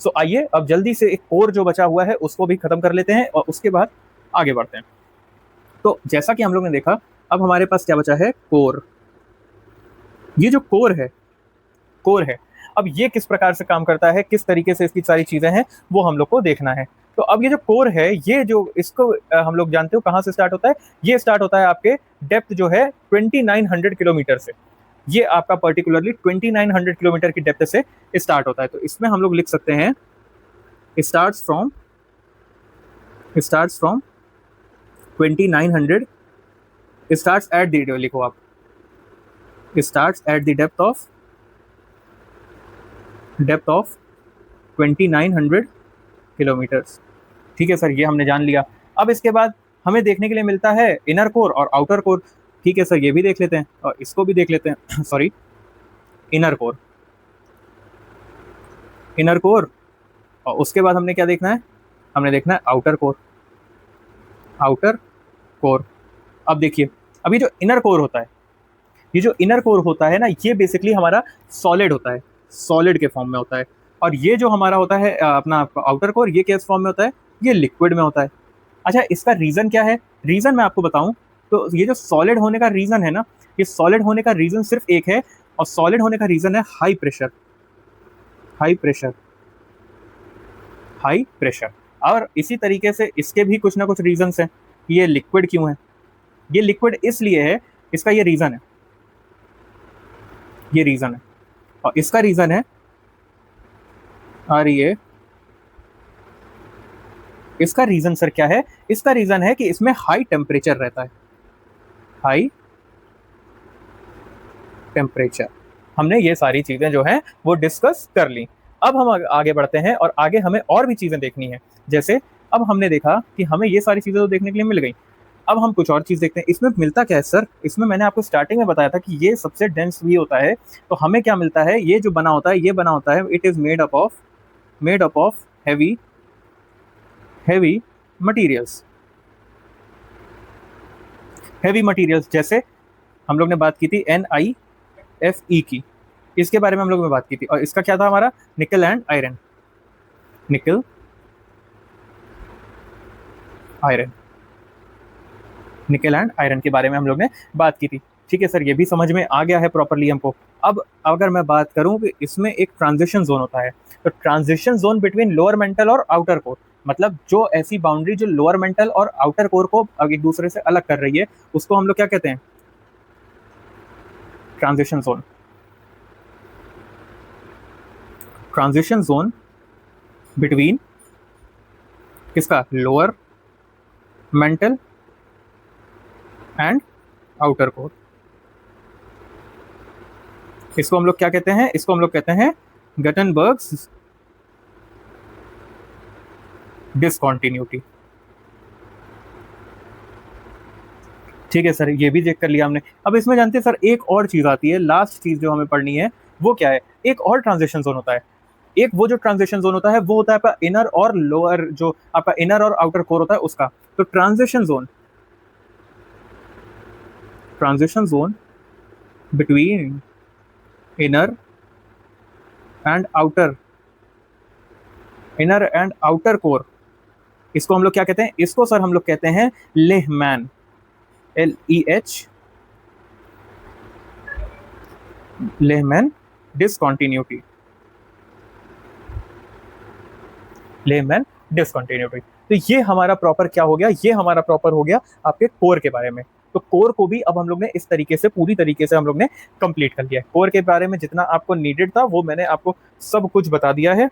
सो आइए अब जल्दी से एक कोर जो बचा हुआ है उसको भी खत्म कर लेते हैं और उसके बाद आगे बढ़ते हैं। तो जैसा कि हम लोग ने देखा, अब हमारे पास क्या बचा है, कोर। ये जो कोर है, अब ये किस प्रकार से काम करता है, किस तरीके से इसकी सारी चीजें हैं, वो हम लोग को देखना है। तो अब ये जो कोर है, ये जो इसको हम लोग जानते हो कहाँ से स्टार्ट होता है, ये स्टार्ट होता है आपके डेप्थ जो है 2900 किलोमीटर से। ये आपका पर्टिकुलरली 2900 किलोमीटर की डेप्थ से स्टार्ट होता है। तो इसमें हम लोग लिख सकते हैं starts from 2900, starts at the, लिखो आप, starts at the depth of 2900 kilometres. ठीक है सर, ये हमने जान लिया। अब इसके बाद हमें देखने के लिए मिलता है इनर कोर और आउटर कोर। ठीक है सर, ये भी देख लेते हैं और इसको भी देख लेते हैं सॉरी, इनर कोर और उसके बाद हमने क्या देखना है, हमने देखना है आउटर कोर। अब देखिए, अभी जो इनर कोर होता है, ये जो इनर कोर होता है ना, ये बेसिकली हमारा सॉलिड होता है, सॉलिड के फॉर्म में होता है। और ये जो हमारा होता है अपना आउटर कोर, ये किस फॉर्म में होता है, ये लिक्विड में होता है। अच्छा, इसका रीजन क्या है, रीजन मैं आपको बताऊं तो ये जो सॉलिड होने का रीजन है ना, ये सॉलिड होने का रीजन सिर्फ एक है, और सॉलिड होने का रीजन है हाई प्रेशर। और इसी तरीके से इसके भी कुछ ना कुछ रीजंस हैं कि ये लिक्विड क्यों है। ये लिक्विड इसलिए है, इसका ये रीजन है, और इसका रीजन है, और ये इसका रीजन सर क्या है, इसका रीजन है कि इसमें हाई टेम्परेचर रहता है, हाई टेम्परेचर। हमने ये सारी चीजें जो हैं वो डिस्कस कर ली। अब हम आगे बढ़ते हैं और आगे हमें और भी चीजें देखनी है। जैसे अब हमने देखा कि हमें ये सारी चीजें तो देखने के लिए मिल गई, अब हम कुछ और चीज देखते हैं। इसमें मिलता क्या है सर, इसमें मैंने आपको स्टार्टिंग में बताया था कि ये सबसे डेंस भी होता है। तो हमें क्या मिलता है, ये जो बना होता है, ये बना होता है, it is made up of heavy materials. Heavy materials जैसे हम लोग ने बात की थी NiFe की, इसके बारे में हम लोग ने बात की थी। और इसका क्या था हमारा, निकल एंड आयरन, निकल एंड आयरन के बारे में हम लोग ने बात की थी। ठीक है सर, ये भी समझ में आ गया है प्रॉपरली हमको। अब अगर मैं बात करूं कि इसमें एक ट्रांजिशन जोन होता है, तो transition zone between lower mental और आउटर कोर, मतलब जो ऐसी बाउंड्री जो लोअर मेंटल और आउटर कोर को एक दूसरे से अलग कर रही है, उसको हम लोग क्या कहते हैं, ट्रांजिशन जोन बिटवीन किसका, lower mental and outer core. इसको हम लोग क्या कहते हैं, इसको हम लोग कहते हैं गटनबर्ग्स डिसकंटिन्यूटी। ठीक है सर, ये भी चेक कर लिया हमने। अब इसमें जानते हैं सर, एक और चीज आती है, लास्ट चीज जो हमें पढ़नी है वो क्या है, एक और ट्रांजिशन जोन होता है। एक वो जो ट्रांजिशन जोन होता है वो होता है आपका इनर और लोअर, जो आपका इनर और आउटर कोर होता है उसका। तो transition zone between inner and outer core, इसको हम लोग क्या कहते हैं, इसको सर हम लोग कहते हैं लेहमैन, लेहमैन डिसकंटिन्यूटी। तो ये हमारा प्रॉपर क्या हो गया, ये हमारा प्रॉपर हो गया आपके कोर के बारे में। तो कोर को भी अब हम लोग ने इस तरीके से, पूरी तरीके से हम लोग ने कंप्लीट कर लिया है। कोर के बारे में जितना आपको नीडेड था वो मैंने आपको सब कुछ बता दिया है।